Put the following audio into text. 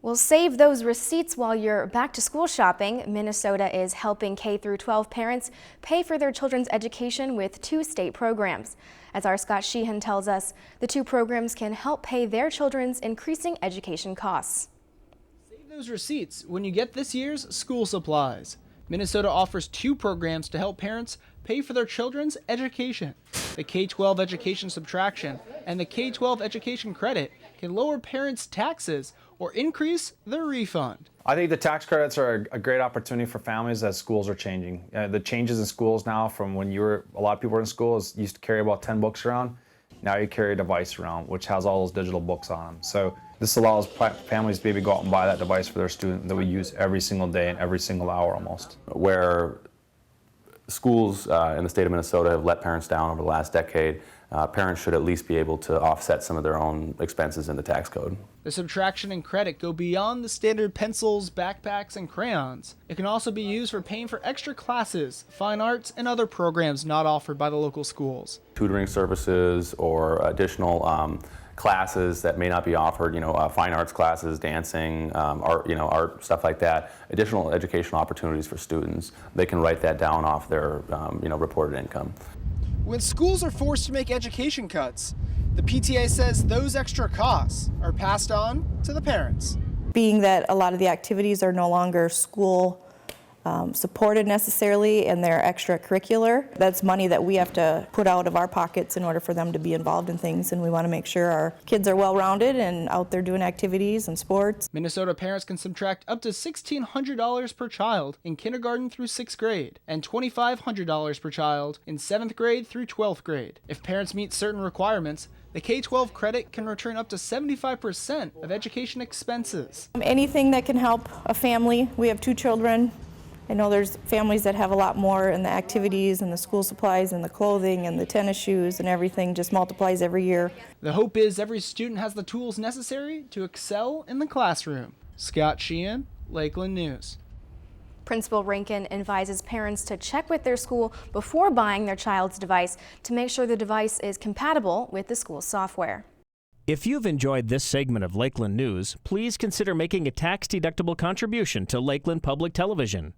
Well, save those receipts while you're back to school shopping. Minnesota is helping K-12 parents pay for their children's education with 2 state programs. As our Scott Sheehan tells us, the 2 programs can help pay their children's increasing education costs. Save those receipts when you get this year's school supplies. Minnesota offers 2 programs to help parents pay for their children's education. The K-12 Education Subtraction and the K-12 Education Credit can lower parents' taxes or increase their refund. I think the tax credits are a great opportunity for families as schools are changing. The changes in schools now from when a lot of people were in school used to carry about 10 books around. Now you carry a device around which has all those digital books on them. So this allows families to maybe go out and buy that device for their student that we use every single day and every single hour almost. Where schools in the state of Minnesota have let parents down over the last decade, parents should at least be able to offset some of their own expenses in the tax code. The subtraction and credit go beyond the standard pencils, backpacks, and crayons. It can also be used for paying for extra classes, fine arts, and other programs not offered by the local schools. Tutoring services or additional classes that may not be offered, fine arts classes, dancing, art, art, stuff like that. Additional educational opportunities for students. They can write that down off their, reported income. When schools are forced to make education cuts, the PTA says those extra costs are passed on to the parents. Being that a lot of the activities are no longer school supported necessarily and they're extracurricular, that's money that we have to put out of our pockets in order for them to be involved in things, and we want to make sure our kids are well-rounded and out there doing activities and sports. Minnesota parents can subtract up to $1,600 per child in kindergarten through 6th grade and $2,500 per child in 7th grade through 12th grade. If parents meet certain requirements, the K-12 credit can return up to 75% of education expenses. Anything that can help a family. We have 2 children. I know there's families that have a lot more, and the activities and the school supplies and the clothing and the tennis shoes and everything just multiplies every year. The hope is every student has the tools necessary to excel in the classroom. Scott Sheehan, Lakeland News. Principal Rankin advises parents to check with their school before buying their child's device to make sure the device is compatible with the school's software. If you've enjoyed this segment of Lakeland News, please consider making a tax-deductible contribution to Lakeland Public Television.